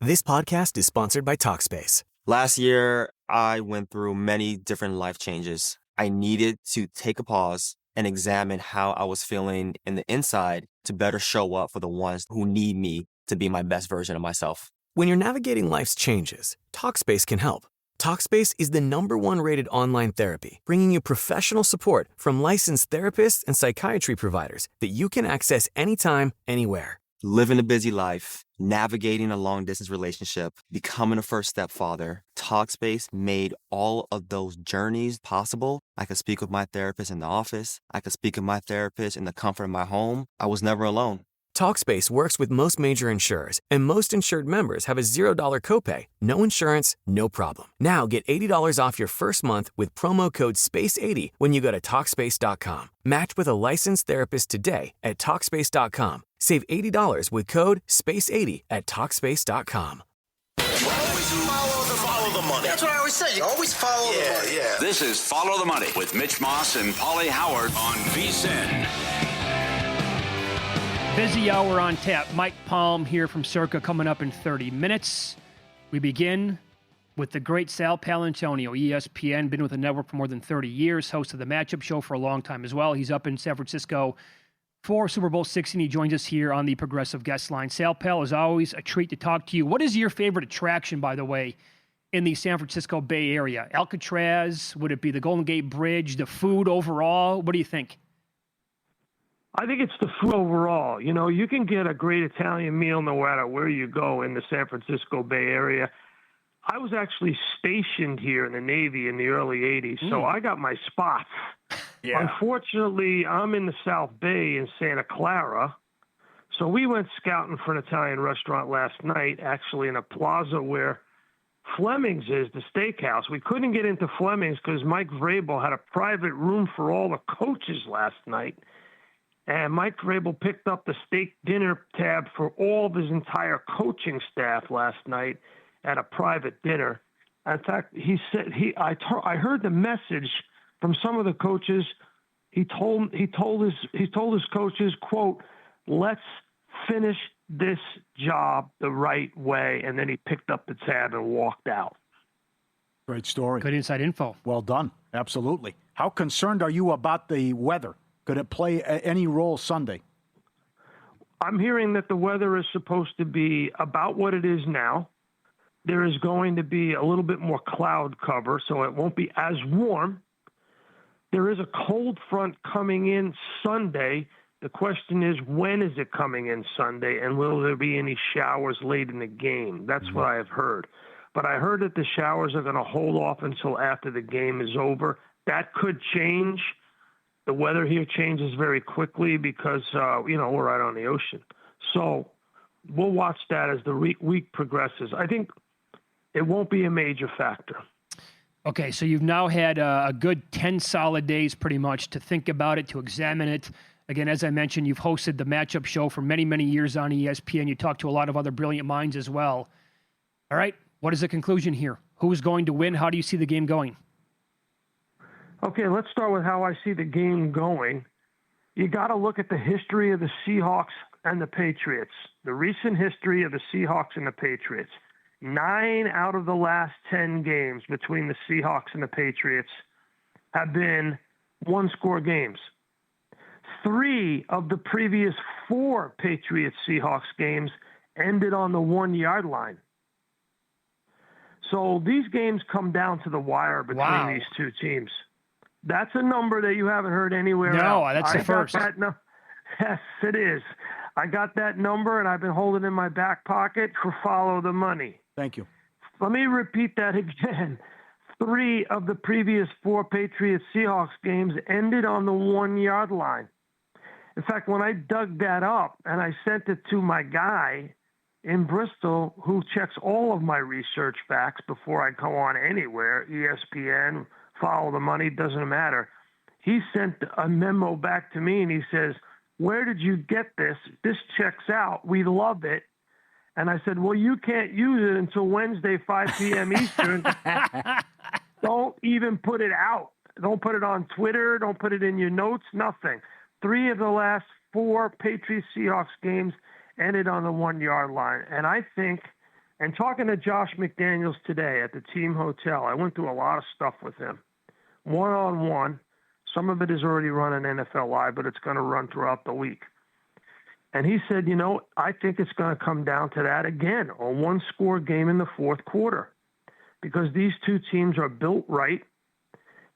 This podcast is sponsored by Talkspace. Last year, I went through many different life changes. I needed to take a pause and examine how I was feeling in the inside to better show up for the ones who need me to be my best version of myself. When you're navigating life's changes, Talkspace can help. Talkspace is the #1 rated online therapy, bringing you professional support from licensed therapists and psychiatry providers that you can access anytime, anywhere. Living a busy life, navigating a long-distance relationship, becoming a first-step father, Talkspace made all of those journeys possible. I could speak with my therapist in the office. I could speak with my therapist in the comfort of my home. I was never alone. Talkspace works with most major insurers, and most insured members have a $0 copay. No insurance, no problem. Now get $80 off your first month with promo code SPACE80 when you go to Talkspace.com. Match with a licensed therapist today at Talkspace.com. Save $80 with code SPACE80 at Talkspace.com. Always follow the money. That's what I always say. You always follow the money. Yeah. This is Follow the Money with Mitch Moss and Pauly Howard on VSiN. Busy hour on tap. Mike Palm here from Circa coming up in 30 minutes. We begin with the great Sal Paolantonio, ESPN, been with the network for more than 30 years, host of the Matchup Show for a long time as well. He's up in San Francisco for Super Bowl 60, and he joins us here on the Progressive Guest Line. Sal Pal, is always a treat to talk to you. What is your favorite attraction, by the way, in the San Francisco Bay Area? Alcatraz? Would it be the Golden Gate Bridge? The food overall? What do you think? I think it's the food overall. You know, you can get a great Italian meal no matter where you go in the San Francisco Bay Area. I was actually stationed here in the Navy in the early 80s, so I got my spots. Yeah. Unfortunately, I'm in the South Bay in Santa Clara, so we went scouting for an Italian restaurant last night, actually in a plaza where Fleming's is, the steakhouse. We couldn't get into Fleming's because Mike Vrabel had a private room for all the coaches last night. And Mike Vrabel picked up the steak dinner tab for all of his entire coaching staff last night at a private dinner. In fact, he said I heard the message from some of the coaches. He told his coaches, quote, "Let's finish this job the right way." And then he picked up the tab and walked out. Great story. Good inside info. Well done. Absolutely. How concerned are you about the weather? Could it play any role Sunday? I'm hearing that the weather is supposed to be about what it is now. There is going to be a little bit more cloud cover, so it won't be as warm. There is a cold front coming in Sunday. The question is, when is it coming in Sunday, and will there be any showers late in the game? That's what I have heard. But I heard that the showers are going to hold off until after the game is over. That could change. The weather here changes very quickly because, we're right on the ocean. So we'll watch that as the week progresses. I think it won't be a major factor. Okay, so you've now had a good 10 solid days pretty much to think about it, to examine it. Again, as I mentioned, you've hosted the Matchup Show for many, many years on ESPN. You talked to a lot of other brilliant minds as well. All right, what is the conclusion here? Who's going to win? How do you see the game going? Okay, let's start with how I see the game going. You got to look at the history of the Seahawks and the Patriots, the recent history of the Seahawks and the Patriots. 9 out of the last 10 games between the Seahawks and the Patriots have been one-score games. 3 of the previous 4 Patriots-Seahawks games ended on the 1-yard line. So these games come down to the wire between these two teams. That's a number that you haven't heard anywhere else. No, that's the first. Yes, it is. I got that number, and I've been holding it in my back pocket for Follow the Money. Thank you. Let me repeat that again. 3 of the previous 4 Patriots-Seahawks games ended on the 1-yard line. In fact, when I dug that up and I sent it to my guy in Bristol who checks all of my research facts before I go on anywhere, ESPN, Follow the Money, doesn't matter. He sent a memo back to me and he says, "Where did you get this? This checks out. We love it." And I said, "Well, you can't use it until Wednesday, 5 p.m. Eastern. Don't even put it out. Don't put it on Twitter. Don't put it in your notes, nothing." 3 of the last 4 Patriots-Seahawks games ended on the 1-yard line. And I think And talking to Josh McDaniels today at the team hotel, I went through a lot of stuff with him. One-on-one, some of it is already run on NFL Live, but it's going to run throughout the week. And he said, I think it's going to come down to that again, a one-score game in the fourth quarter, because these two teams are built right.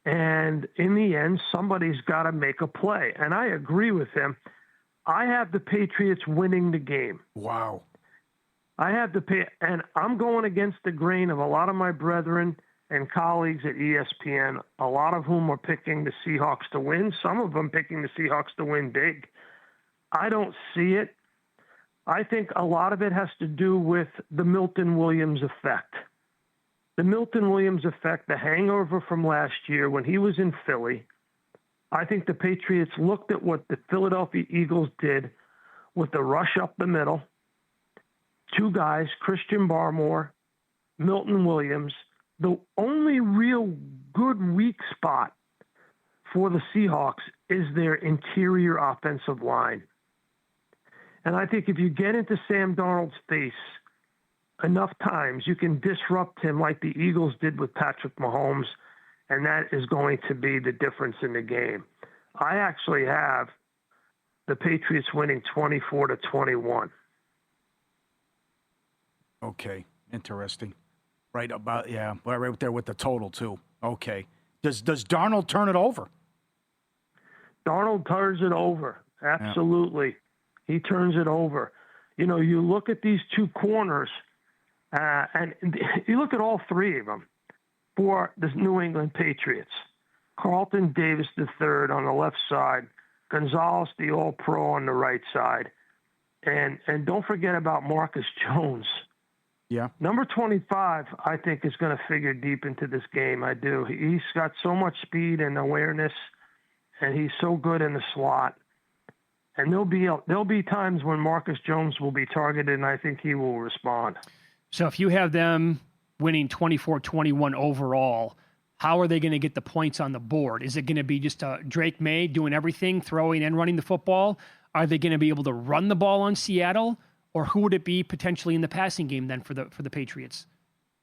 And in the end, somebody's got to make a play. And I agree with him. I have the Patriots winning the game. Wow. I have and I'm going against the grain of a lot of my brethren and colleagues at ESPN, a lot of whom are picking the Seahawks to win, some of them picking the Seahawks to win big. I don't see it. I think a lot of it has to do with the Milton Williams effect. The Milton Williams effect, the hangover from last year when he was in Philly. I think the Patriots looked at what the Philadelphia Eagles did with the rush up the middle. Two guys, Christian Barmore, Milton Williams. The only real good weak spot for the Seahawks is their interior offensive line. And I think if you get into Sam Darnold's face enough times, you can disrupt him like the Eagles did with Patrick Mahomes, and that is going to be the difference in the game. I actually have the Patriots winning 24-21. Okay, interesting. Right there with the total too. Okay. Does Darnold turn it over? Darnold turns it over. Absolutely. Yeah. He turns it over. You look at these two corners, and you look at all three of them for the New England Patriots. Carlton Davis III on the left side, Gonzalez, the All-Pro, on the right side. And don't forget about Marcus Jones. Yeah. Number 25, I think, is going to figure deep into this game. I do. He's got so much speed and awareness, and he's so good in the slot. And there'll be times when Marcus Jones will be targeted, and I think he will respond. So if you have them winning 24-21 overall, how are they going to get the points on the board? Is it going to be just Drake May doing everything, throwing and running the football? Are they going to be able to run the ball on Seattle? Or who would it be potentially in the passing game then for the Patriots?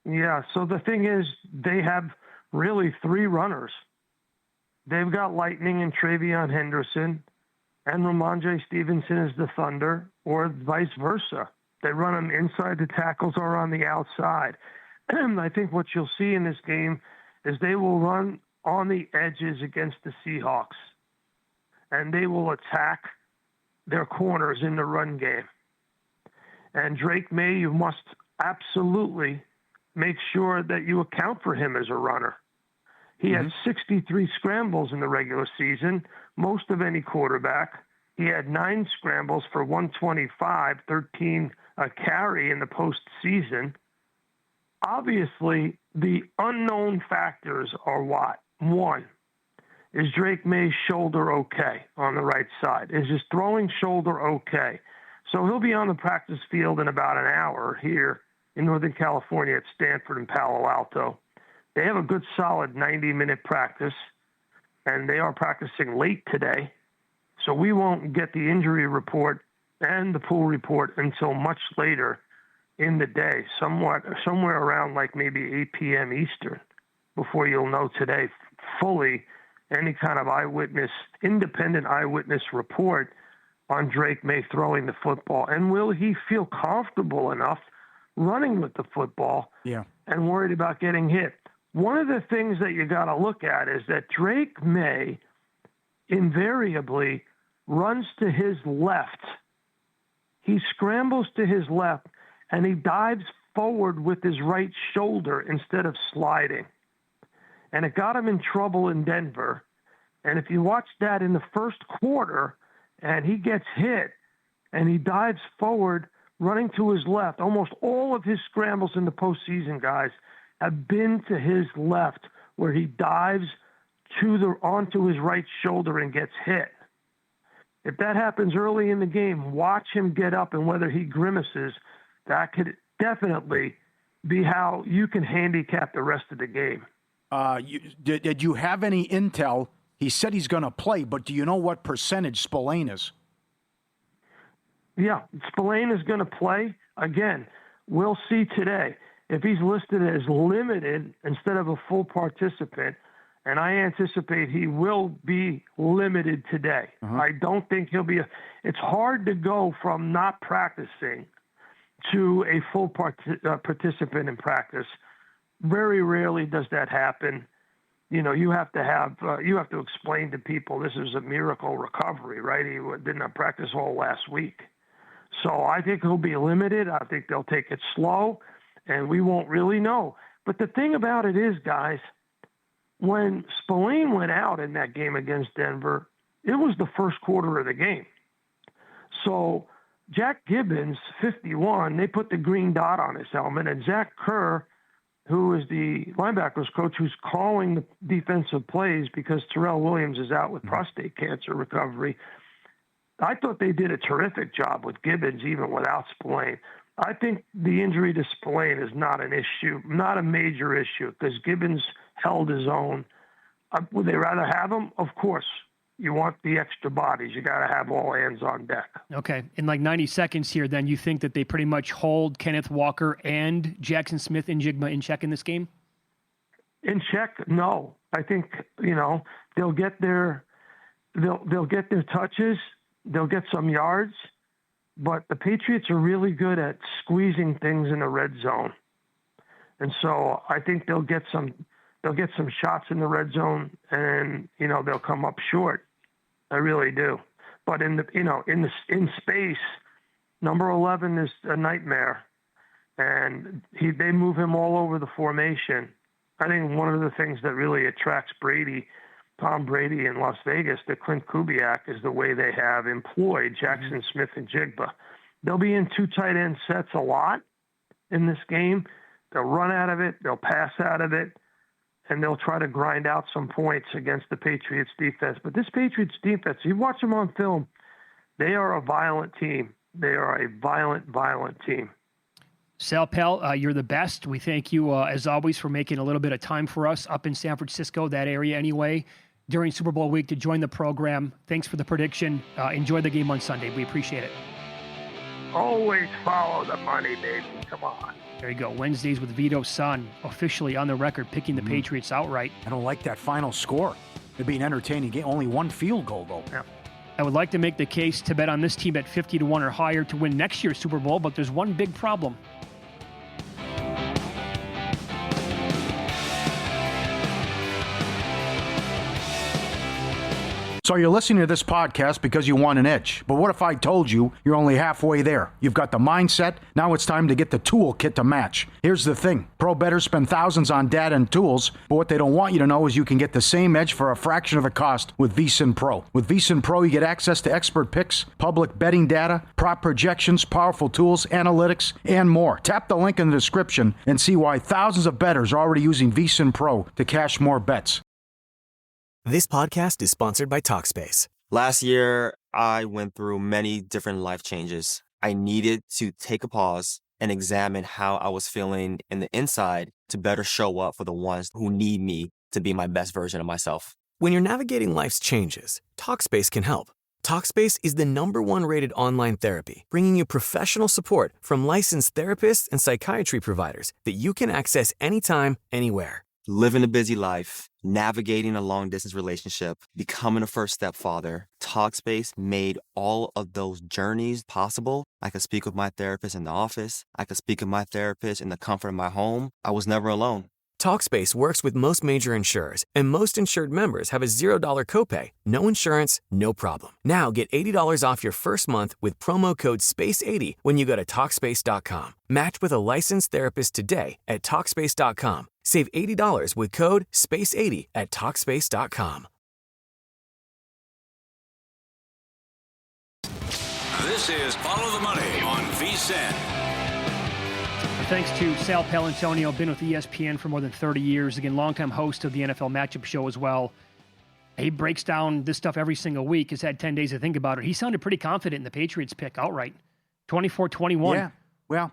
Yeah, so the thing is, they have really three runners. They've got Lightning and Travion Henderson, and Ramondre Stevenson is the Thunder, or vice versa. They run them inside the tackles or on the outside. I think what you'll see in this game is they will run on the edges against the Seahawks, and they will attack their corners in the run game. And Drake May, you must absolutely make sure that you account for him as a runner. He had 63 scrambles in the regular season, most of any quarterback. He had 9 scrambles for 125, 13 a carry in the postseason. Obviously, the unknown factors are what? One, is Drake May's shoulder okay on the right side? Is his throwing shoulder okay? So he'll be on the practice field in about an hour here in Northern California at Stanford and Palo Alto. They have a good, solid 90-minute practice, and they are practicing late today. So we won't get the injury report and the pool report until much later in the day, somewhere around like maybe 8 p.m. Eastern, before you'll know today fully any kind of independent eyewitness report on Drake May throwing the football. And will he feel comfortable enough running with the football and worried about getting hit? One of the things that you got to look at is that Drake May invariably runs to his left. He scrambles to his left, and he dives forward with his right shoulder instead of sliding. And it got him in trouble in Denver. And if you watch that in the first quarter, and he gets hit, and he dives forward, running to his left. Almost all of his scrambles in the postseason, guys, have been to his left, where he dives onto his right shoulder and gets hit. If that happens early in the game, watch him get up, and whether he grimaces, that could definitely be how you can handicap the rest of the game. Did you have any intel? He said he's going to play, but do you know what percentage Spillane is? Yeah, Spillane is going to play. Again, We'll see today. If he's listed as limited instead of a full participant, and I anticipate he will be limited today. I don't think he'll be. It's hard to go from not practicing to a full participant in practice. Very rarely does that happen. You know, you have to explain to people this is a miracle recovery, right? He did not practice all last week. So I think he'll be limited. I think they'll take it slow, and we won't really know. But the thing about it is, guys, when Spillane went out in that game against Denver, it was the first quarter of the game. So Jack Gibbons, 51, they put the green dot on his helmet, and Zach Kerr, who is the linebackers coach who's calling the defensive plays because Terrell Williams is out with prostate cancer recovery, I thought they did a terrific job with Gibbons even without Spillane. I think the injury to Spillane is not an issue, not a major issue, because Gibbons held his own. Would they rather have him? Of course. You want the extra bodies. You got to have all hands on deck. Okay. In like 90 seconds here, then you think that they pretty much hold Kenneth Walker and Jackson Smith and Jigma in check in this game? In check? No. I think, they'll get their touches. They'll get some yards. But the Patriots are really good at squeezing things in the red zone. And so I think they'll get some shots in the red zone, and they'll come up short. I really do. But in space, number 11 is a nightmare, and they move him all over the formation. I think one of the things that really attracts Tom Brady in Las Vegas, to Clint Kubiak, is the way they have employed Jackson Smith and Jigba. They'll be in two tight end sets a lot in this game. They'll run out of it. They'll pass out of it. And they'll try to grind out some points against the Patriots defense. But this Patriots defense, you watch them on film, they are a violent team. They are a violent, violent team. Sal Pal, you're the best. We thank you, as always, for making a little bit of time for us up in San Francisco, that area anyway, during Super Bowl week to join the program. Thanks for the prediction. Enjoy the game on Sunday. We appreciate it. Always follow the money, baby. Come on. There you go. Wednesdays with Vito Sun, officially on the record, picking the Patriots outright. I don't like that final score. It'd be an entertaining game. Only one field goal, though. Yeah. I would like to make the case to bet on this team at 50-1 or higher to win next year's Super Bowl, but there's one big problem. So you're listening to this podcast because you want an edge. But what if I told you you're only halfway there? You've got the mindset. Now it's time to get the toolkit to match. Here's the thing. Pro bettors spend thousands on data and tools, but what they don't want you to know is you can get the same edge for a fraction of the cost with VSiN Pro. With VSiN Pro, you get access to expert picks, public betting data, prop projections, powerful tools, analytics, and more. Tap the link in the description and see why thousands of bettors are already using VSiN Pro to cash more bets. This podcast is sponsored by Talkspace. Last year, I went through many different life changes. I needed to take a pause and examine how I was feeling in the inside to better show up for the ones who need me to be my best version of myself. When you're navigating life's changes, Talkspace can help. Talkspace is the #1 rated online therapy, bringing you professional support from licensed therapists and psychiatry providers that you can access anytime, anywhere. Living a busy life, navigating a long-distance relationship, becoming a first-step father, Talkspace made all of those journeys possible. I could speak with my therapist in the office. I could speak with my therapist in the comfort of my home. I was never alone. Talkspace works with most major insurers, and most insured members have a $0 copay. No insurance, no problem. Now get $80 off your first month with promo code SPACE80 when you go to Talkspace.com. Match with a licensed therapist today at Talkspace.com. Save $80 with code SPACE80 at Talkspace.com. This is Follow the Money on VSiN. Thanks to Sal Paolantonio, been with ESPN for more than 30 years. Again, longtime host of the NFL Matchup Show as well. He breaks down this stuff every single week. Has had 10 days to think about it. He sounded pretty confident in the Patriots pick outright. 24-21. Yeah, well,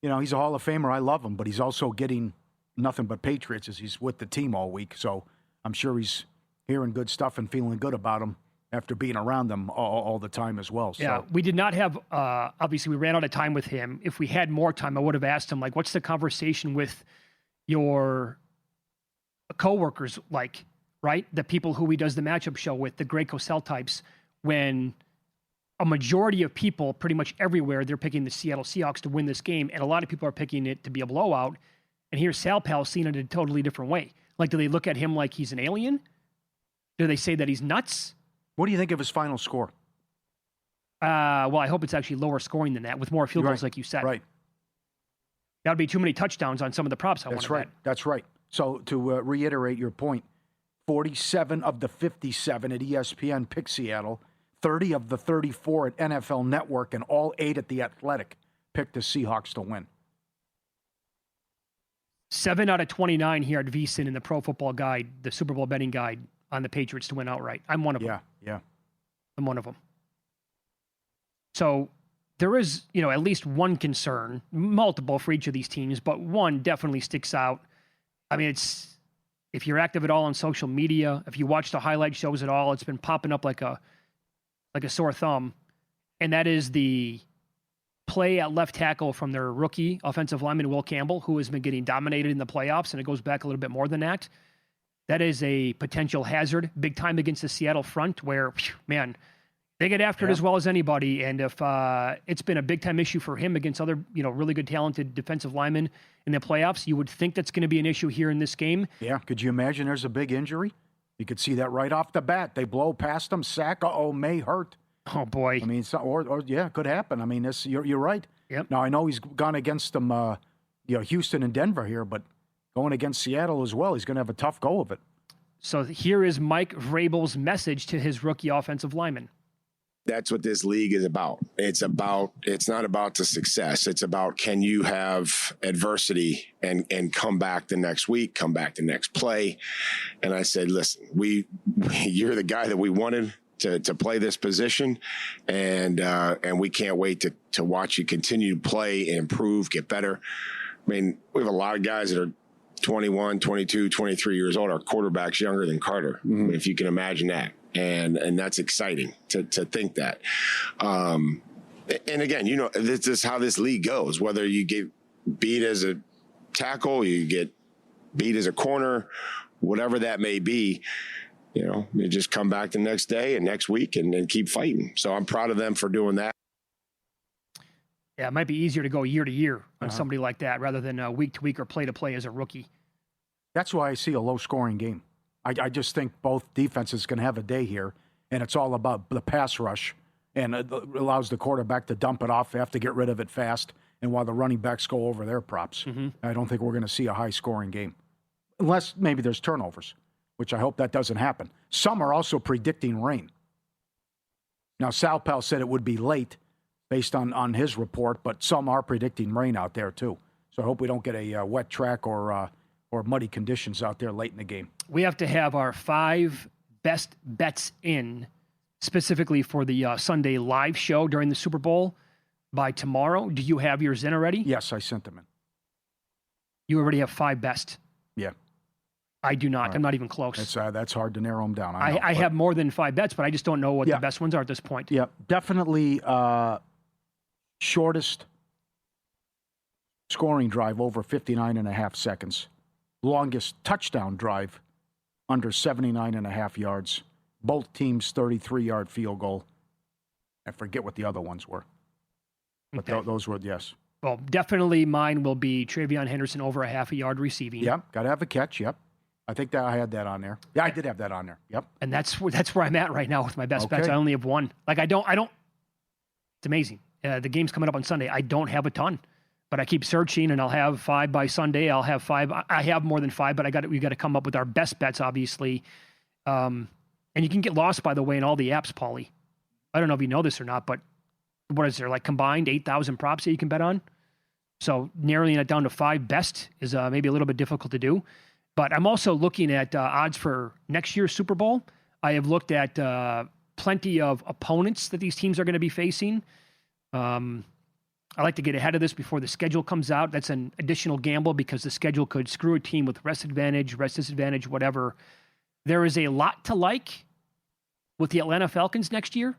he's a Hall of Famer. I love him, but he's also getting nothing but Patriots as he's with the team all week. So I'm sure he's hearing good stuff and feeling good about him. after being around them all the time as well. So. Yeah, we did not have, obviously, we ran out of time with him. If we had more time, I would have asked him, like, what's the conversation with your coworkers like, right? The people who he does the matchup show with, the Greg Cosell types, when a majority of people pretty much everywhere, they're picking the Seattle Seahawks to win this game, and a lot of people are picking it to be a blowout. And here's Sal Pal seeing it in a totally different way. Like, do they look at him like he's an alien? Do they say that he's nuts? What do you think of his final score? Well, I hope it's actually lower scoring than that, with more field goals, like you said. Right. That would be too many touchdowns on some of the props I want to bet. That's right. So to reiterate your point, 47 of the 57 at ESPN pick Seattle, 30 of the 34 at NFL Network, and all 8 at The Athletic picked the Seahawks to win. 7 out of 29 here at VSiN in the Pro Football Guide, the Super Bowl betting guide, on the Patriots to win outright. I'm one of them. Yeah. I'm one of them. So there is, at least one concern, multiple for each of these teams, but one definitely sticks out. I mean, it's, if you're active at all on social media, if you watch the highlight shows at all, it's been popping up like a sore thumb. And that is the play at left tackle from their rookie offensive lineman, Will Campbell, who has been getting dominated in the playoffs, and it goes back a little bit more than that. That is a potential hazard, big time against the Seattle front, where, man, they get after it as well as anybody. And if it's been a big time issue for him against other, really good, talented defensive linemen in the playoffs, you would think that's going to be an issue here in this game. Yeah. Could you imagine there's a big injury? You could see that right off the bat. They blow past him, sack, may hurt. Oh, boy. I mean, it could happen. I mean, you're right. Yep. Now, I know he's gone against them, Houston and Denver here, but going against Seattle as well, he's going to have a tough go of it. So here is Mike Vrabel's message to his rookie offensive lineman. That's what this league is about. It's not about the success. It's about, can you have adversity and come back the next week, come back the next play. And I said, listen, you're the guy that we wanted to play this position. And we can't wait to watch you continue to play, improve, get better. I mean, we have a lot of guys that are 21, 22, 23 years old. Our quarterback's younger than Carter, if you can imagine that. And that's exciting to think that. And again, this is how this league goes. Whether you get beat as a tackle, you get beat as a corner, whatever that may be, you just come back the next day and next week and keep fighting. So I'm proud of them for doing that. Yeah, it might be easier to go year to year on somebody like that rather than week to week or play to play as a rookie. That's why I see a low-scoring game. I just think both defenses can have a day here, and it's all about the pass rush, and it allows the quarterback to dump it off. They have to get rid of it fast, and while the running backs go over their props. I don't think we're going to see a high-scoring game, unless maybe there's turnovers, which I hope that doesn't happen. Some are also predicting rain. Now, Sal Pal said it would be late based on his report, but some are predicting rain out there too. So I hope we don't get a wet track or muddy conditions out there late in the game. We have to have our 5 best bets in specifically for the Sunday live show during the Super Bowl by tomorrow. Do you have yours in already? Yes, I sent them in. You already have 5 best? Yeah. I do not. Right. I'm not even close. That's hard to narrow them down. I have more than 5 bets, but I just don't know what the best ones are at this point. Yeah, definitely shortest scoring drive over 59.5 seconds. Longest touchdown drive under 79.5 yards. Both teams 33-yard field goal. I forget what the other ones were. But those were, yes. Well, definitely mine will be Travion Henderson over a half a yard receiving. Yep, got to have a catch, yep. I think that I had that on there. Yeah, I did have that on there, yep. And that's where I'm at right now with my best bets. I only have one. Like, I don't, it's amazing. The game's coming up on Sunday. I don't have a ton. But I keep searching, and I'll have 5 by Sunday. I'll have 5. I have more than 5, but we got to come up with our best bets, obviously. And you can get lost, by the way, in all the apps, Pauly. I don't know if you know this or not, but what is there, like combined 8,000 props that you can bet on? So narrowing it down to 5 best is maybe a little bit difficult to do. But I'm also looking at odds for next year's Super Bowl. I have looked at plenty of opponents that these teams are going to be facing. I like to get ahead of this before the schedule comes out. That's an additional gamble because the schedule could screw a team with rest advantage, rest disadvantage, whatever. There is a lot to like with the Atlanta Falcons next year.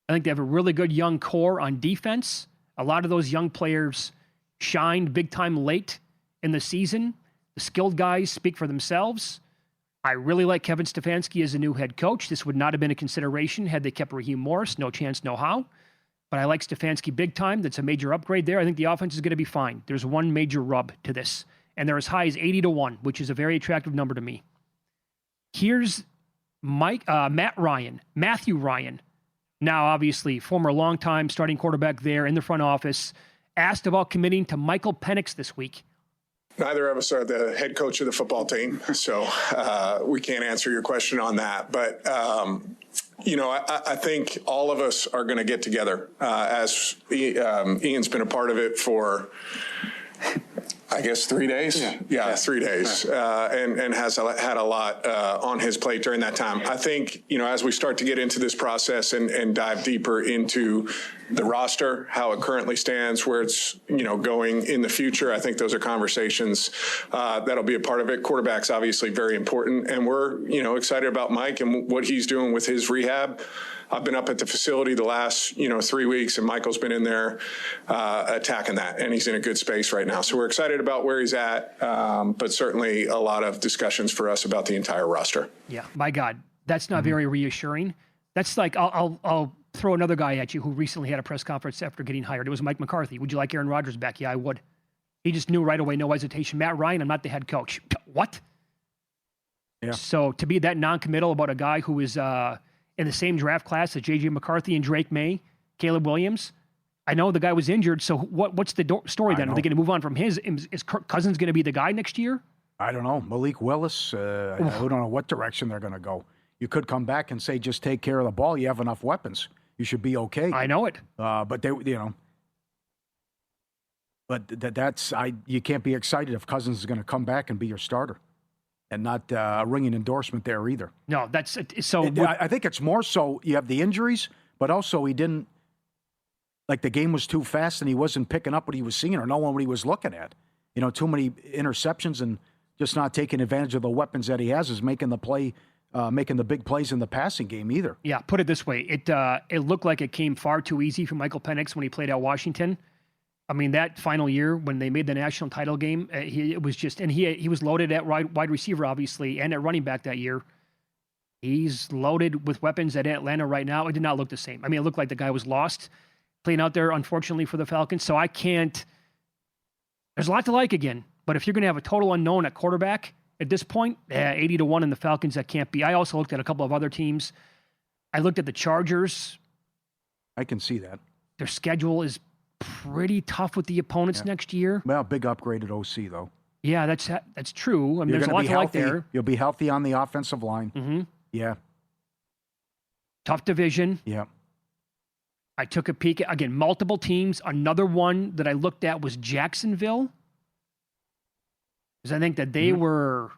I think they have a really good young core on defense. A lot of those young players shined big time late in the season. The skilled guys speak for themselves. I really like Kevin Stefanski as a new head coach. This would not have been a consideration had they kept Raheem Morris. No chance, no how. But I like Stefanski big time. That's a major upgrade there. I think the offense is going to be fine. There's one major rub to this. And they're as high as 80-1, which is a very attractive number to me. Here's Matthew Ryan. Now, obviously, former longtime starting quarterback there in the front office, asked about committing to Michael Penix this week. Neither of us are the head coach of the football team, so we can't answer your question on that. But, I think all of us are going to get together as Ian's been a part of it for, I guess, 3 days. Yeah, 3 days, and has had a lot on his plate during that time. I think, as we start to get into this process and dive deeper into the roster, how it currently stands, where it's, going in the future, I think those are conversations that'll be a part of it. Quarterback's obviously very important, and we're, excited about Mike and what he's doing with his rehab. I've been up at the facility the last, 3 weeks, and Michael's been in there attacking that, and he's in a good space right now. So we're excited about where he's at, but certainly a lot of discussions for us about the entire roster. Yeah, my God, that's not very reassuring. That's like, I'll throw another guy at you who recently had a press conference after getting hired. It was Mike McCarthy. Would you like Aaron Rodgers back? Yeah, I would. He just knew right away, no hesitation. Matt Ryan, I'm not the head coach. What? Yeah. So to be that non-committal about a guy who is in the same draft class as J.J. McCarthy and Drake May, Caleb Williams, I know the guy was injured, so what's the story then? Are they going to move on from his? Is Kirk Cousins going to be the guy next year? I don't know. Malik Willis, I don't know what direction they're going to go. You could come back and say, just take care of the ball. You have enough weapons. You should be okay. I know it. But they, you can't be excited if Cousins is going to come back and be your starter, and not a ringing endorsement there either. No, that's so. I think it's more so you have the injuries, but also he didn't, like the game was too fast and he wasn't picking up what he was seeing or knowing what he was looking at. Too many interceptions and just not taking advantage of the weapons that he has is making the play. Making the big plays in the passing game either. Yeah, put it this way. It looked like it came far too easy for Michael Penix when he played at Washington. I mean, that final year when they made the national title game, it was just, and he was loaded at wide receiver, obviously, and at running back that year. He's loaded with weapons at Atlanta right now. It did not look the same. I mean, it looked like the guy was lost playing out there, unfortunately, for the Falcons. So there's a lot to like again. But if you're going to have a total unknown at quarterback, at this point, 80-1 in the Falcons, that can't be. I also looked at a couple of other teams. I looked at the Chargers. I can see that. Their schedule is pretty tough with the opponents next year. Well, big upgraded OC, though. Yeah, that's true. I mean, there's a lot to like there. You'll be healthy on the offensive line. Mm-hmm. Yeah. Tough division. Yeah. I took a peek at, again, multiple teams. Another one that I looked at was Jacksonville. Because I think that they were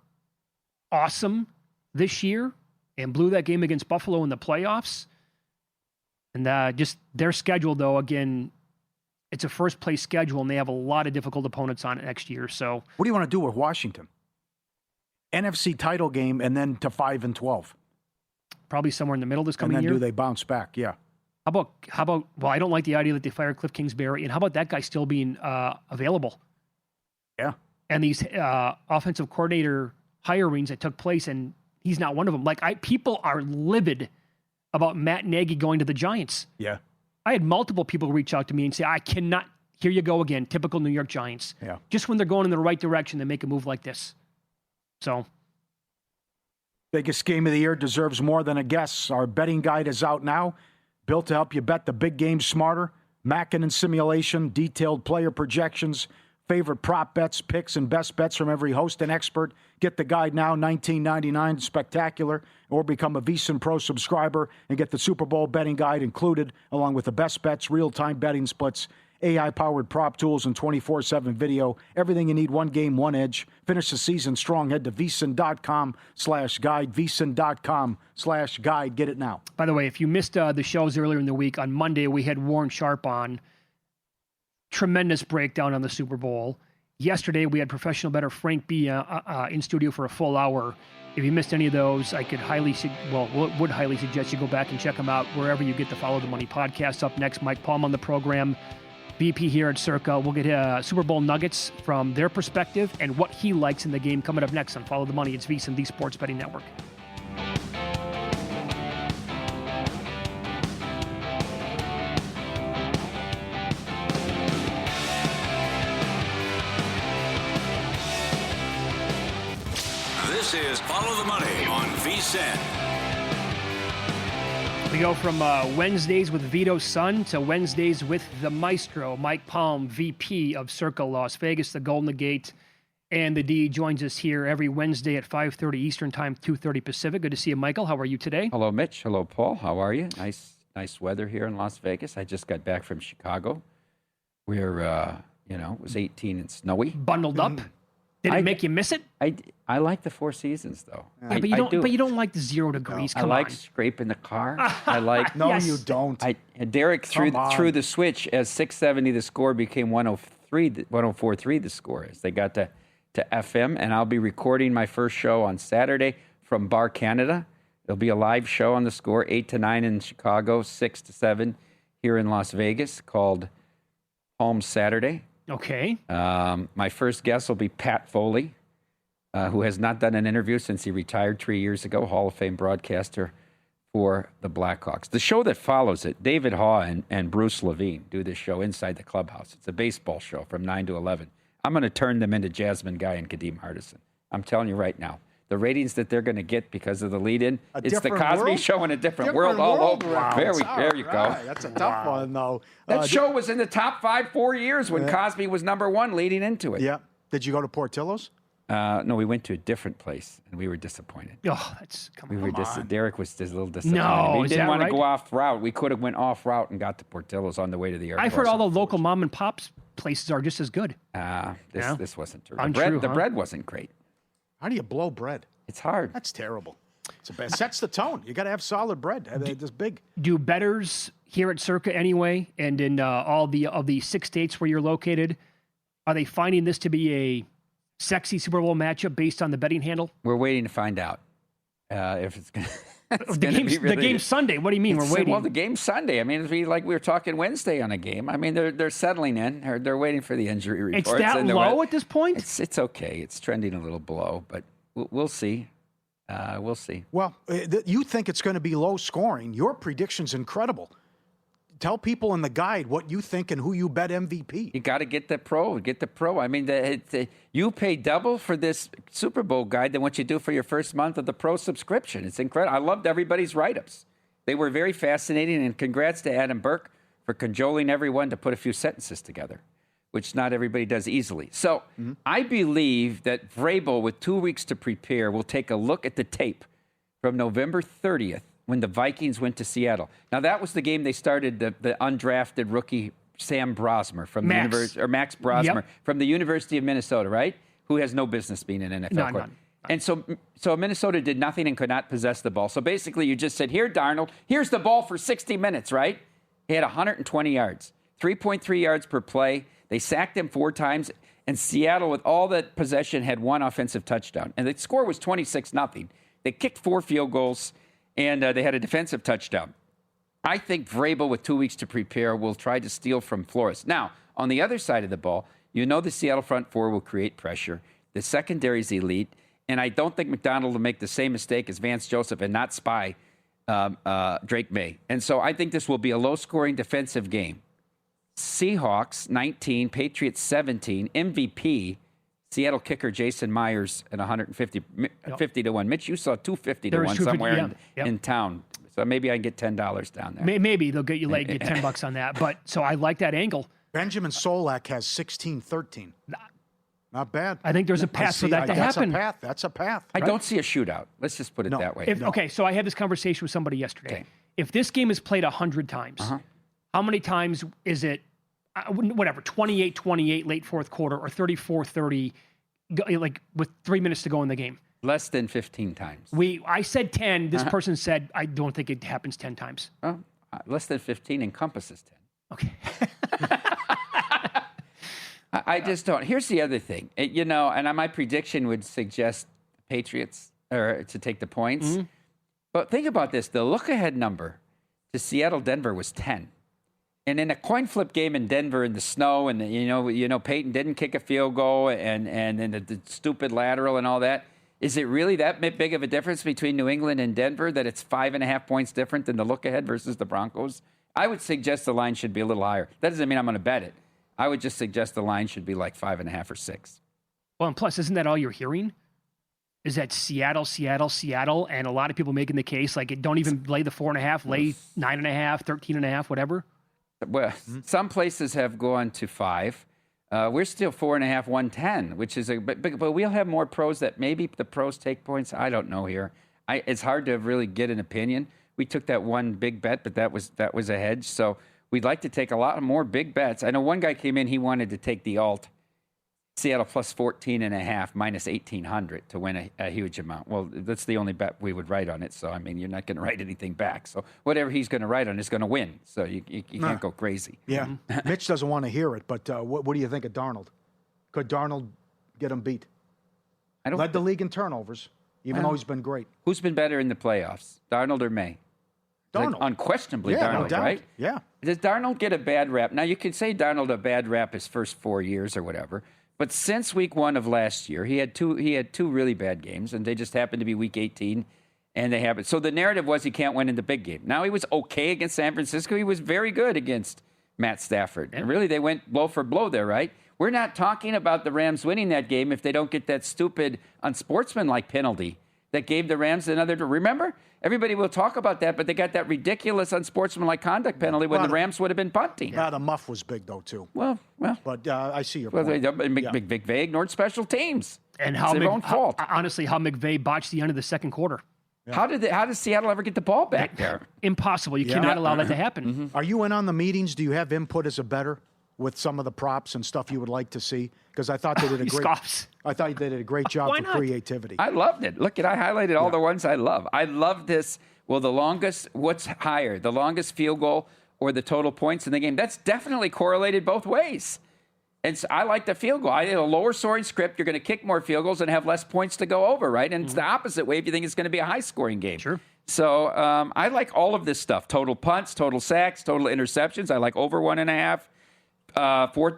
awesome this year and blew that game against Buffalo in the playoffs. And just their schedule, though, again, it's a first-place schedule, and they have a lot of difficult opponents on it next year. So, what do you want to do with Washington? NFC title game and then to 5-12. Probably somewhere in the middle this coming year. And then do they bounce back? Yeah. How about? Well, I don't like the idea that they fired Cliff Kingsbury. And how about that guy still being available? Yeah. And these offensive coordinator hirings that took place, and he's not one of them. Like, people are livid about Matt Nagy going to the Giants. Yeah. I had multiple people reach out to me and say, I cannot, here you go again, typical New York Giants. Yeah. Just when they're going in the right direction, they make a move like this. So. Biggest game of the year deserves more than a guess. Our betting guide is out now, built to help you bet the big game smarter. Mackin and simulation, detailed player projections, favorite prop bets, picks, and best bets from every host and expert. Get the guide now, $19.99, spectacular, or become a VSiN Pro subscriber and get the Super Bowl betting guide included, along with the best bets, real-time betting splits, AI-powered prop tools, and 24/7 video. Everything you need, one game, one edge. Finish the season strong. Head to VSiN.com/guide, VSiN.com/guide. Get it now. By the way, if you missed the shows earlier in the week, on Monday we had Warren Sharp on. Tremendous breakdown on the Super Bowl. Yesterday, we had professional bettor Frank B in studio for a full hour. If you missed any of those, I could would highly suggest you go back and check them out wherever you get the Follow the Money podcast. Up next, Mike Palm on the program, VP here at Circa. We'll get Super Bowl nuggets from their perspective and what he likes in the game coming up next on Follow the Money. It's VSiN, the Sports Betting Network. This is Follow the Money on VSiN. We go from Wednesdays with Vito's son to Wednesdays with the Maestro, Mike Palm, VP of Circa Las Vegas, the Golden Gate, and the D joins us here every Wednesday at 5:30 Eastern Time, 2:30 Pacific. Good to see you, Michael. How are you today? Hello, Mitch. Hello, Paul. How are you? Nice weather here in Las Vegas. I just got back from Chicago. We're, it was 18 and snowy. Bundled up. Did it make you miss it? I like the Four Seasons, though. Yeah, but you don't like the 0 degrees. No, Come I on. like scraping the car. I like. No, Yes. you don't. Derek threw the switch as 670. The score became 104.3. The score as they got to FM, and I'll be recording my first show on Saturday from Bar Canada. There'll be a live show on the score 8 to 9 in Chicago, 6 to 7 here in Las Vegas, called Palm Saturday. Okay. My first guest will be Pat Foley, who has not done an interview since he retired 3 years ago, Hall of Fame broadcaster for the Blackhawks. The show that follows it, David Haw and Bruce Levine do this show inside the clubhouse. It's a baseball show from 9 to 11. I'm going to turn them into Jasmine Guy and Kadeem Hardison. I'm telling you right now. The ratings that they're going to get because of the lead-in, it's the Cosby world? Show in a different world all over. Wow. There you go. That's a tough one, though. That show was in the top 5 4 years when Cosby was number 1 leading into it. Yeah. Did you go to Portillo's? No, we went to a different place, and we were disappointed. Oh, come on. Derek was just a little disappointed. No, We is didn't that want right? to go off route. We could have went off route and got to Portillo's on the way to the airport. I've heard all the local mom and pops places are just as good. This wasn't true. Untrue, The huh? bread wasn't great. How do you blow bread? It's hard. That's terrible. It sets the tone. You got to have solid bread. This big. Do bettors here at Circa anyway, and in all of the 6 states where you're located, are they finding this to be a sexy Super Bowl matchup based on the betting handle? We're waiting to find out if it's going to. The game's Sunday. What do you mean we're waiting? Well, the game's Sunday. I mean, it'd be like we were talking Wednesday on a game. I mean, they're settling in. They're waiting for the injury reports. It's that low at this point? It's okay. It's trending a little below, but we'll see. We'll see. Well, you think it's going to be low scoring. Your prediction's incredible. Tell people in the guide what you think and who you bet MVP. You got to get the pro. I mean, you pay double for this Super Bowl guide than what you do for your first month of the pro subscription. It's incredible. I loved everybody's write-ups. They were very fascinating, and congrats to Adam Burke for cajoling everyone to put a few sentences together, which not everybody does easily. So I believe that Vrabel, with 2 weeks to prepare, will take a look at the tape from November 30th when the Vikings went to Seattle. Now, that was the game they started the undrafted rookie Sam Brosmer from Max Brosmer from the University of Minnesota, right? Who has no business being an NFL coach. And so Minnesota did nothing and could not possess the ball. So basically you just said, here, Darnold, here's the ball for 60 minutes, right? He had 120 yards, 3.3 yards per play. They sacked him 4 times, and Seattle, with all that possession, had 1 offensive touchdown. And the score was 26-0. They kicked 4 field goals, and they had a defensive touchdown. I think Vrabel, with 2 weeks to prepare, will try to steal from Flores. Now, on the other side of the ball, the Seattle front 4 will create pressure. The secondary's elite, and I don't think McDonald will make the same mistake as Vance Joseph and not spy Drake May. And so I think this will be a low-scoring defensive game. Seahawks 19, Patriots 17, MVP, Seattle kicker Jason Myers at 50 to 1. Mitch, you saw 250 to 1 somewhere in town. So maybe I can get $10 down there. Maybe they'll get you get $10 on that. But so I like that angle. Benjamin Solak has 16-13. Not bad. I think there's a path for that to happen. That's a path. I don't see a shootout. Let's just put it that way. Okay, so I had this conversation with somebody yesterday. Okay. If this game is played 100 times, how many times is it, 28-28 late fourth quarter or 34-30, like with 3 minutes to go in the game? Less than 15 times. I said 10. This person said, I don't think it happens 10 times. Less than 15 encompasses 10. Okay. I just don't. Here's the other thing. My prediction would suggest Patriots to take the points. Mm-hmm. But think about this. The look-ahead number to Seattle-Denver was 10. And in a coin flip game in Denver in the snow, and Peyton didn't kick a field goal, and the stupid lateral and all that, is it really that big of a difference between New England and Denver that it's 5.5 points different than the look-ahead versus the Broncos? I would suggest the line should be a little higher. That doesn't mean I'm going to bet it. I would just suggest the line should be like 5.5 or 6. Well, and plus, isn't that all you're hearing? Is that Seattle, and a lot of people making the case like don't even lay the 4.5, lay 9.5, 13.5, whatever. Well, some places have gone to 5. We're still 4.5, 110, which is but we'll have more pros that maybe the pros take points. I don't know here. It's hard to really get an opinion. We took that one big bet, but that was a hedge. So we'd like to take a lot more big bets. I know one guy came in, he wanted to take the alt Seattle plus 14.5 minus 1,800 to win a huge amount. Well, that's the only bet we would write on it. So, I mean, you're not going to write anything back. So whatever he's going to write on is going to win. So you can't go crazy. Yeah. Mitch doesn't want to hear it, but what do you think of Darnold? Could Darnold get him beat? Led the league in turnovers, even though he's been great. Who's been better in the playoffs, Darnold or May? Darnold. Like, unquestionably Darnold, no doubt. Right? Yeah. Does Darnold get a bad rap? Now, you could say Darnold a bad rap his first 4 years or whatever, but since week 1 of last year, he had two really bad games, and they just happened to be week 18, and they have it. So the narrative was he can't win in the big game. Now, he was okay against San Francisco. He was very good against Matt Stafford. And really, they went blow for blow there, right? We're not talking about the Rams winning that game if they don't get that stupid unsportsmanlike penalty that gave the Rams another. Remember? Everybody will talk about that, but they got that ridiculous unsportsmanlike conduct penalty when the Rams would have been punting. Yeah, the muff was big, though, too. Well. But I see your point. McVay ignored special teams. And how it's their own fault. Honestly, how McVay botched the end of the second quarter. Yeah. How does Seattle ever get the ball back there? Impossible. You cannot allow that to happen. Mm-hmm. Are you in on the meetings? Do you have input as a bettor with some of the props and stuff you would like to see? Because I thought they did a great. I thought they did a great job for creativity. I loved it. Look, I highlighted all the ones I love. I love this. Well, what's higher, the longest field goal or the total points in the game? That's definitely correlated both ways. And so I like the field goal. I did a lower scoring script. You're going to kick more field goals and have less points to go over, right? And it's the opposite way if you think it's going to be a high scoring game. Sure. So I like all of this stuff. Total punts, total sacks, total interceptions. I like over 1.5.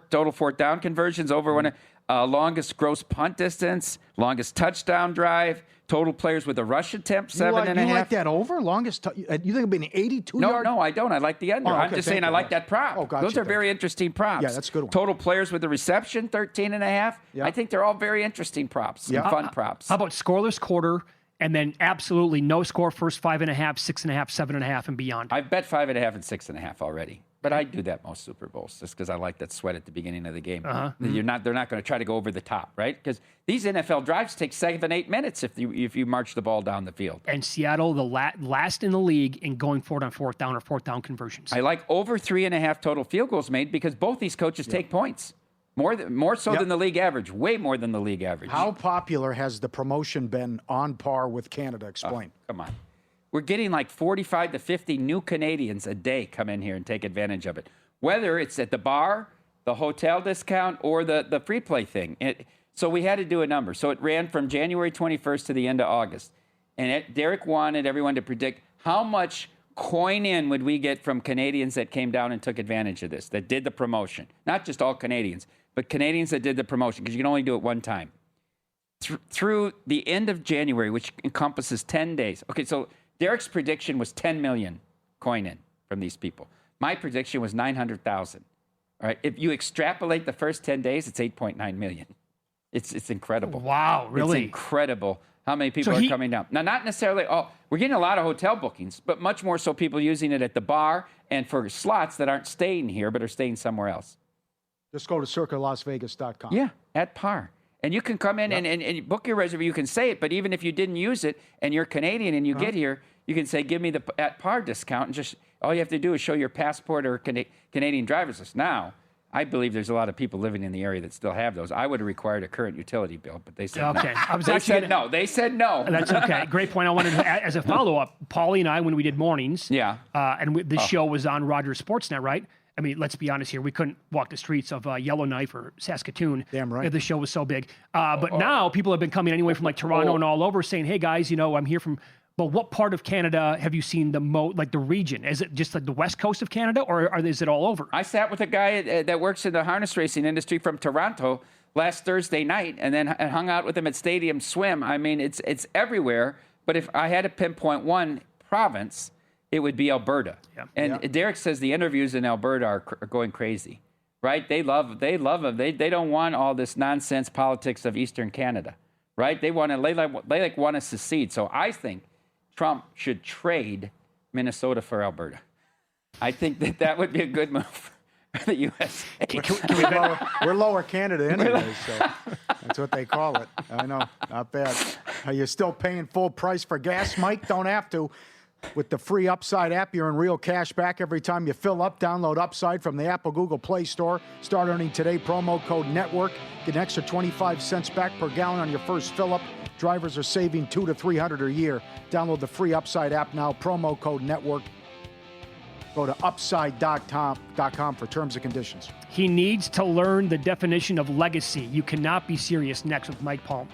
Total fourth down conversions, over 1. Longest gross punt distance, longest touchdown drive, total players with a rush attempt, 7.5. You like that over? Longest? You think it'd be an 82-yard? No, I don't. I like the under. Oh, okay, I'm just saying I like that prop. Oh, gotcha. Those are very interesting props. Yeah, that's a good one. Total players with a reception, 13.5. Yeah. I think they're all very interesting props and fun props. How about scoreless quarter and then absolutely no score first 5.5, 6.5, 7.5, and beyond? I've bet 5.5 and 6.5 already. But I do that most Super Bowls just because I like that sweat at the beginning of the game. They're not going to try to go over the top, right? Because these NFL drives take 7-8 minutes if you march the ball down the field. And Seattle, the last in the league in going forward on fourth down or fourth down conversions. I like over 3.5 total field goals made because both these coaches take points. More so than the league average, way more than the league average. How popular has the promotion been on par with Canada? Explain. Come on. We're getting like 45 to 50 new Canadians a day come in here and take advantage of it, whether it's at the bar, the hotel discount, or the free play thing. So we had to do a number. So it ran from January 21st to the end of August. And Derek wanted everyone to predict how much coin in would we get from Canadians that came down and took advantage of this, that did the promotion. Not just all Canadians, but Canadians that did the promotion, because you can only do it one time. Through the end of January, which encompasses 10 days. Okay, so Derek's prediction was 10 million coin in from these people. My prediction was 900,000. All right. If you extrapolate the first 10 days, it's 8.9 million. It's incredible. Wow, really? It's incredible how many people are coming down. Now, not necessarily, we're getting a lot of hotel bookings, but much more so people using it at the bar and for slots that aren't staying here but are staying somewhere else. Just go to circalasvegas.com. Yeah, at par. And you can come in and book your reservation. You can say it, but even if you didn't use it and you're Canadian and you get here, you can say, give me the at par discount. And just all you have to do is show your passport or Canadian driver's list. Now, I believe there's a lot of people living in the area that still have those. I would have required a current utility bill, but they said okay. No. They said no. They said no. That's okay. Great point. I wanted to, as a follow-up, Pauly and I, when we did mornings, and this show was on Rogers Sportsnet, right? I mean, let's be honest here. We couldn't walk the streets of Yellowknife or Saskatoon. Damn right. The show was so big. But now people have been coming anyway from like Toronto and all over saying, hey, guys, I'm here from... But what part of Canada have you seen the most, like the region? Is it just like the west coast of Canada, or is it all over? I sat with a guy that works in the harness racing industry from Toronto last Thursday night, and then hung out with him at Stadium Swim. I mean, it's everywhere. But if I had to pinpoint one province, it would be Alberta. Yeah. And Derek says the interviews in Alberta are going crazy, right? They love them. They don't want all this nonsense politics of Eastern Canada, right? They want to secede. So I think Trump should trade Minnesota for Alberta. I think that would be a good move for the USA. We're lower Canada anyway, so that's what they call it. I know, not bad. Are you still paying full price for gas, Mike? Don't have to. With the free Upside app, you're in real cash back every time you fill up. Download Upside from the Apple Google Play Store. Start earning today. Promo code NETWORK. Get an extra 25 cents back per gallon on your first fill up. Drivers are saving $200 to $300 a year. Download the free Upside app now. Promo code NETWORK. Go to upside.com for terms and conditions. He needs to learn the definition of legacy. You cannot be serious. Next with Mike Palm.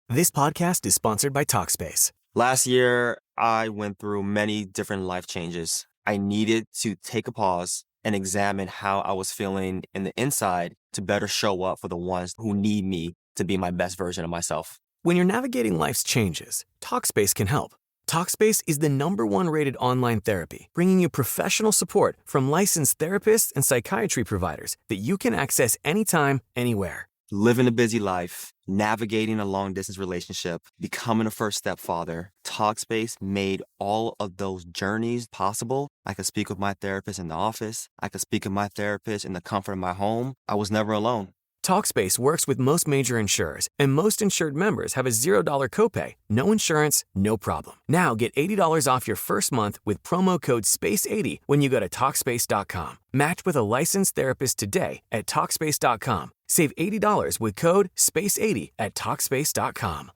This podcast is sponsored by Talkspace. Last year, I went through many different life changes. I needed to take a pause and examine how I was feeling in the inside to better show up for the ones who need me to be my best version of myself. When you're navigating life's changes, Talkspace can help. Talkspace is the #1 rated online therapy, bringing you professional support from licensed therapists and psychiatry providers that you can access anytime, anywhere. Living a busy life, navigating a long-distance relationship, becoming a first-step father, Talkspace made all of those journeys possible. I could speak with my therapist in the office. I could speak with my therapist in the comfort of my home. I was never alone. Talkspace works with most major insurers, and most insured members have a $0 copay, no insurance, no problem. Now get $80 off your first month with promo code SPACE80 when you go to Talkspace.com. Match with a licensed therapist today at Talkspace.com. Save $80 with code SPACE80 at Talkspace.com.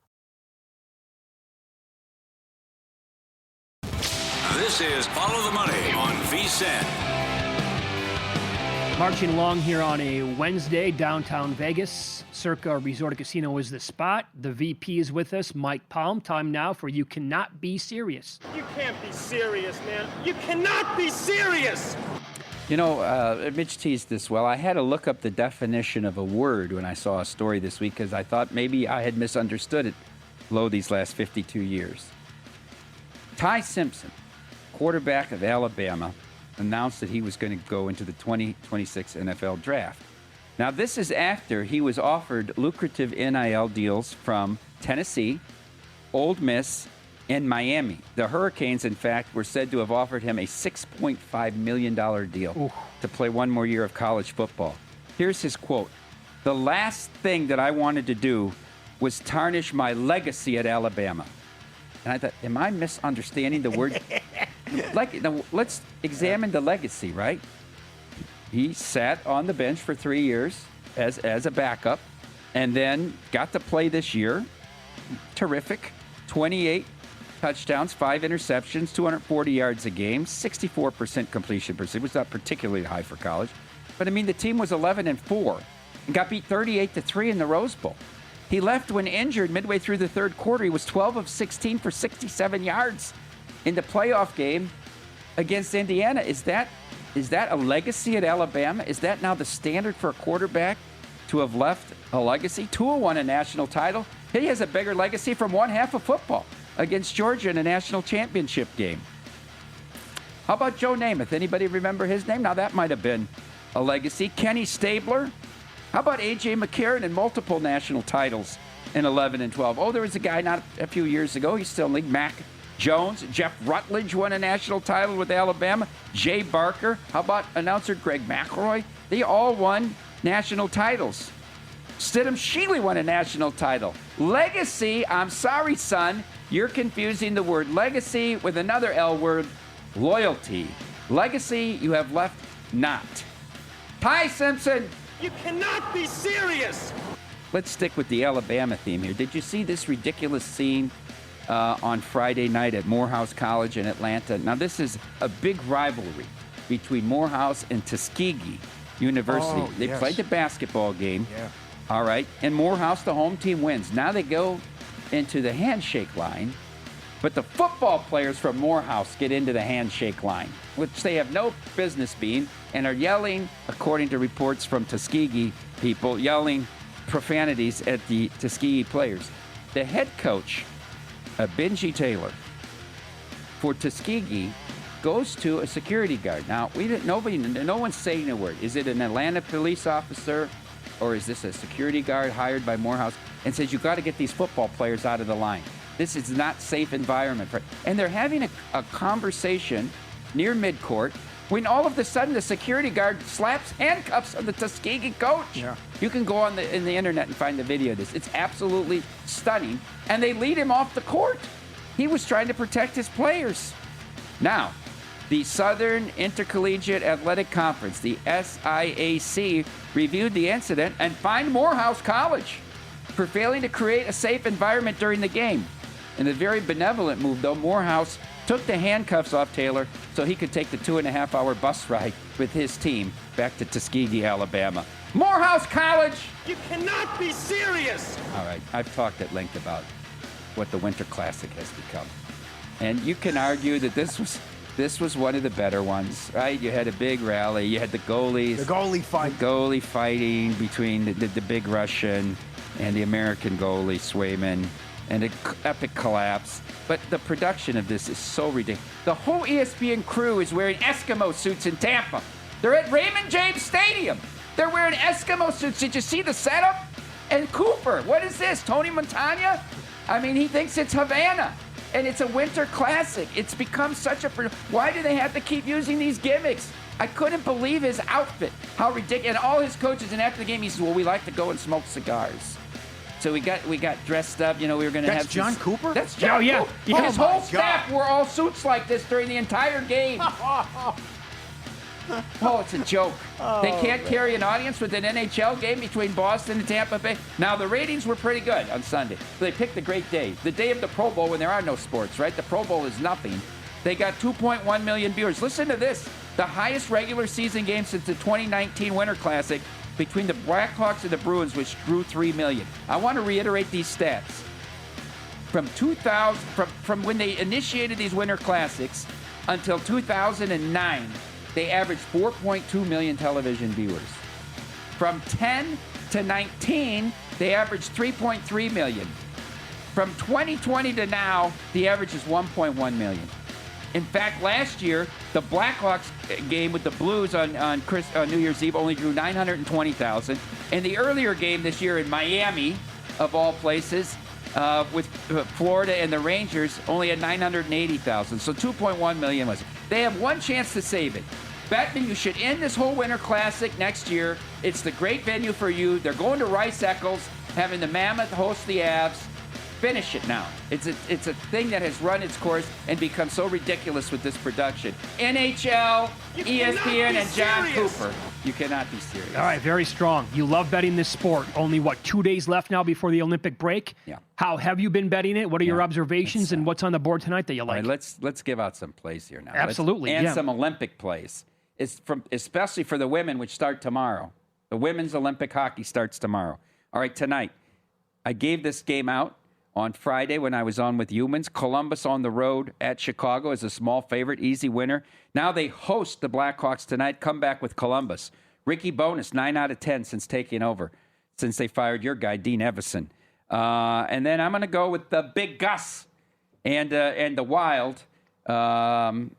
This is Follow the Money on VSiN. Marching along here on a Wednesday, downtown Vegas. Circa Resort and Casino is the spot. The VP is with us, Mike Palm. Time now for You Cannot Be Serious. You can't be serious, man. You cannot be serious. Mitch teased this well. I had to look up the definition of a word when I saw a story this week because I thought maybe I had misunderstood it these last 52 years. Ty Simpson, quarterback of Alabama, announced that he was going to go into the 2026 NFL draft. Now, this is after he was offered lucrative NIL deals from Tennessee, Ole Miss, and Miami. The Hurricanes, in fact, were said to have offered him a $6.5 million deal to play one more year of college football. Here's his quote. "The last thing that I wanted to do was tarnish my legacy at Alabama." And I thought, am I misunderstanding the word? Let's examine the legacy, right? He sat on the bench for 3 years as a backup and then got to play this year. Terrific. 28 touchdowns, 5 interceptions, 240 yards a game, 64% completion percentage. Was not particularly high for college. But, the team was 11-4 and got beat 38-3 in the Rose Bowl. He left when injured midway through the third quarter. He was 12 of 16 for 67 yards in the playoff game against Indiana. Is that a legacy at Alabama? Is that now the standard for a quarterback to have left a legacy? Tua won a national title. He has a bigger legacy from one half of football against Georgia in a national championship game. How about Joe Namath? Anybody remember his name? Now that might have been a legacy. Kenny Stabler. How about A.J. McCarron and multiple national titles in 11 and 12? Oh, there was a guy not a few years ago. He's still in the league. Mac Jones. Jeff Rutledge won a national title with Alabama. Jay Barker. How about announcer Greg McElroy? They all won national titles. Stidham Shealy won a national title. Legacy, I'm sorry, son. You're confusing the word legacy with another L word, loyalty. Legacy, you have left not. Ty Simpson. You cannot be serious. let's stick with the Alabama theme here. Did you see this ridiculous scene on Friday night at Morehouse College in Atlanta? Now, this is a big rivalry between Morehouse and Tuskegee University. They played the basketball game. Yeah. All right. And Morehouse, the home team, wins. Now they go into the handshake line. But the football players from Morehouse get into the handshake line, which they have no business being, and are yelling, according to reports from Tuskegee people, yelling profanities at the Tuskegee players. The head coach, Benji Taylor, for Tuskegee, goes to a security guard. Now, no one's saying a word. Is it an Atlanta police officer, or is this a security guard hired by Morehouse? And says, you got to get these football players out of the line. This is not safe environment. And they're having a conversation near midcourt when all of a sudden the security guard slaps handcuffs on the Tuskegee coach. Yeah. You can go on in the internet and find the video of this. It's absolutely stunning. And they lead him off the court. He was trying to protect his players. Now, the Southern Intercollegiate Athletic Conference, the SIAC, reviewed the incident and fined Morehouse College for failing to create a safe environment during the game. In a very benevolent move, though, Morehouse took the handcuffs off Taylor so he could take the 2.5-hour bus ride with his team back to Tuskegee, Alabama. Morehouse College! You cannot be serious! All right, I've talked at length about what the Winter Classic has become. And you can argue that this was one of the better ones, right? You had a big rally. You had the goalies. The goalie fight. The goalie fighting between the big Russian and the American goalie, Swayman, and an epic collapse. But the production of this is so ridiculous. The whole ESPN crew is wearing Eskimo suits in Tampa. They're at Raymond James Stadium. They're wearing Eskimo suits. Did you see the setup? And Cooper, what is this, Tony Montana? I mean, he thinks it's Havana. And it's a Winter Classic. It's become such a... Why do they have to keep using these gimmicks? I couldn't believe his outfit. How ridiculous. And all his coaches, and after the game, he says, well, we like to go and smoke cigars. So we got dressed up. You know, we were going to have... That's John Cooper? That's John Cooper. Yeah. His whole staff wore all suits like this during the entire game. Oh, it's a joke. They can't carry an audience with an NHL game between Boston and Tampa Bay. Now, the ratings were pretty good on Sunday. So they picked a great day. The day of the Pro Bowl when there are no sports, right? The Pro Bowl is nothing. They got 2.1 million viewers. Listen to this. The highest regular season game since the 2019 Winter Classic between the Blackhawks and the Bruins, which drew 3 million. I want to reiterate these stats. From when they initiated these Winter Classics until 2009, they averaged 4.2 million television viewers. From 10 to 19, they averaged 3.3 million. From 2020 to now, the average is 1.1 million. In fact, last year, the Blackhawks game with the Blues on New Year's Eve only drew 920,000. And the earlier game this year in Miami, of all places, with Florida and the Rangers, only had 980,000. So 2.1 million was it. They have one chance to save it. Bettman, you should end this whole Winter Classic next year. It's the great venue for you. They're going to Rice Eccles, having the Mammoth host the Avs. Finish it now. It's a thing that has run its course and become so ridiculous with this production. NHL, ESPN, and John Cooper. You cannot be serious. All right, very strong. You love betting this sport. Only, 2 days left now before the Olympic break? Yeah. How have you been betting it? What are your observations and what's on the board tonight that you like? All right, let's give out some plays here now. Absolutely, and some Olympic plays. It's especially for the women, which start tomorrow. The women's Olympic hockey starts tomorrow. All right, tonight. I gave this game out on Friday when I was on with Humans. Columbus on the road at Chicago is a small favorite, easy winner. Now they host the Blackhawks tonight. Come back with Columbus. Ricky Bonus, 9 out of 10 since taking over, since they fired your guy, Dean Evison. And then I'm going to go with the Big Gus and the Wild. And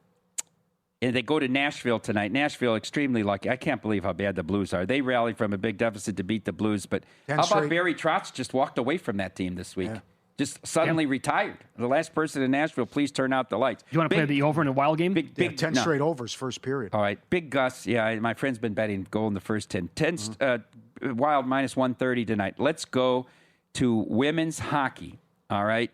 they go to Nashville tonight. Nashville, extremely lucky. I can't believe how bad the Blues are. They rallied from a big deficit to beat the Blues. But how about Barry Trotz just walked away from that team this week? Yeah. Just suddenly retired. The last person in Nashville, please turn out the lights. You want to play the over in a Wild game? 10 straight overs, first period. All right. Big Gus. Yeah, my friend's been betting goal in the first 10. Wild minus 130 tonight. Let's go to women's hockey. All right.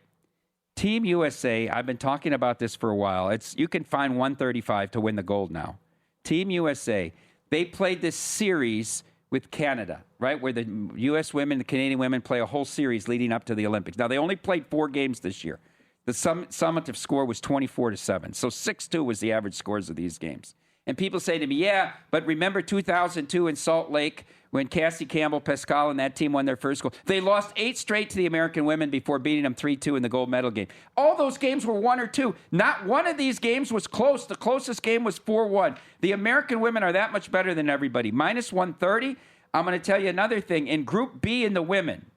Team USA, I've been talking about this for a while. You can find 135 to win the gold now. Team USA, they played this series with Canada, right, where the U.S. women, the Canadian women play a whole series leading up to the Olympics. Now, they only played 4 games this year. The summative score was 24-7. So 6-2 was the average scores of these games. And people say to me, yeah, but remember 2002 in Salt Lake when Cassie Campbell, Pascal, and that team won their first goal? They lost 8 straight to the American women before beating them 3-2 in the gold medal game. All those games were 1 or 2. Not one of these games was close. The closest game was 4-1. The American women are that much better than everybody. Minus 130. I'm going to tell you another thing. In Group B in the women,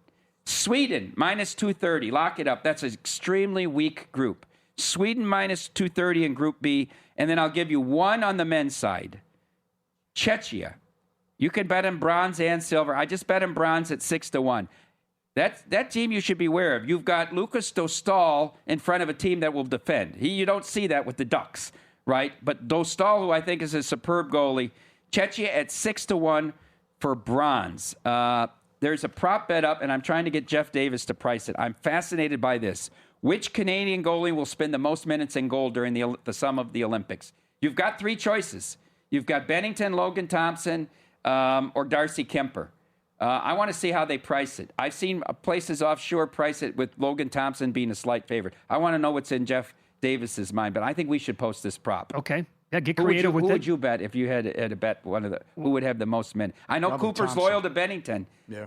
Sweden, minus 230. Lock it up. That's an extremely weak group. Sweden, minus 230 in Group B. And then I'll give you one on the men's side. Czechia. You can bet him bronze and silver. I just bet him bronze at 6-1. That team you should be aware of. You've got Lucas Dostal in front of a team that will defend. You don't see that with the Ducks, right? But Dostal, who I think is a superb goalie, Czechia at 6-1 for bronze. There's a prop bet up, and I'm trying to get Jeff Davis to price it. I'm fascinated by this. Which Canadian goalie will spend the most minutes in goal during the sum of the Olympics? You've got 3 choices. You've got Bennington, Logan Thompson, or Darcy Kemper. I want to see how they price it. I've seen places offshore price it with Logan Thompson being a slight favorite. I want to know what's in Jeff Davis's mind, but I think we should post this prop. Okay. Yeah, get creative with it. Who would you bet if you had to bet who would have the most minutes? I know Probably Cooper's Thompson. loyal to Bennington. Yeah.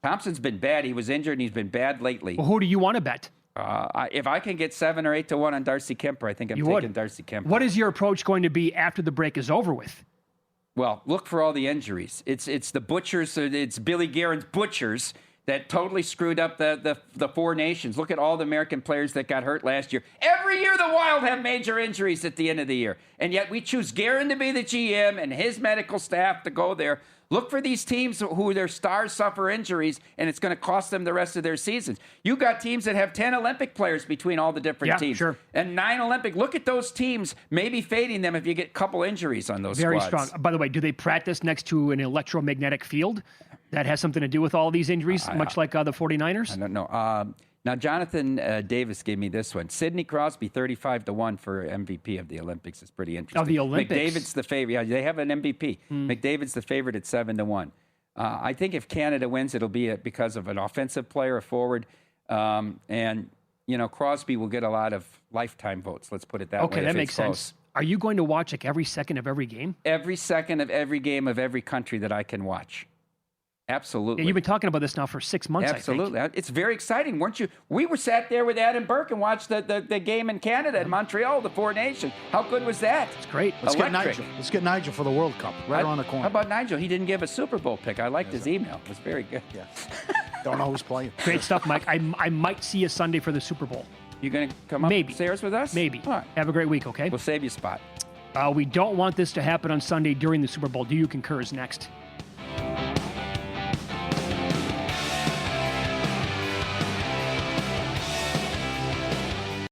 Thompson's been bad. He was injured, and he's been bad lately. Well, who do you want to bet? If I can get 7 or 8-1 on Darcy Kemper, I think I'm taking Darcy Kemper. What is your approach going to be after the break is over with? Well, look for all the injuries. It's the Butchers. It's Billy Guerin's Butchers that totally screwed up the 4 nations. Look at all the American players that got hurt last year. Every year the Wild have major injuries at the end of the year. And yet we choose Guerin to be the GM and his medical staff to go there. Look for these teams who their stars suffer injuries, and it's going to cost them the rest of their seasons. You got teams that have 10 Olympic players between all the different teams. Sure. And 9 Olympic. Look at those teams, maybe fading them if you get a couple injuries on those Very squads. strong. By the way, do they practice next to an electromagnetic field that has something to do with all these injuries, much like the 49ers? I don't know. Now, Jonathan Davis gave me this one. Sidney Crosby, 35-1 for MVP of the Olympics. Is pretty interesting. Of the Olympics? McDavid's the favorite. Yeah, they have an MVP. McDavid's the favorite at 7-1. I think if Canada wins, it'll be because of an offensive player, a forward. And, Crosby will get a lot of lifetime votes. Let's put it that way. Okay, that makes sense. Are you going to watch every second of every game? Every second of every game of every country that I can watch. Absolutely. Yeah, you've been talking about this now for 6 months, Absolutely. I think. It's very exciting, weren't you? We were sat there with Adam Burke and watched the game in Canada, in Montreal, the 4 Nations. How good was that? It's great. Let's get Nigel. Let's get Nigel for the World Cup, right around the corner. How about Nigel? He didn't give a Super Bowl pick. I liked his email. It was very good. Yeah. Don't know who's playing. Great stuff, Mike. I might see you Sunday for the Super Bowl. You going to come up upstairs with us? Maybe. All right. Have a great week, okay? We'll save you a spot. We don't want this to happen on Sunday during the Super Bowl. Do you concur is next?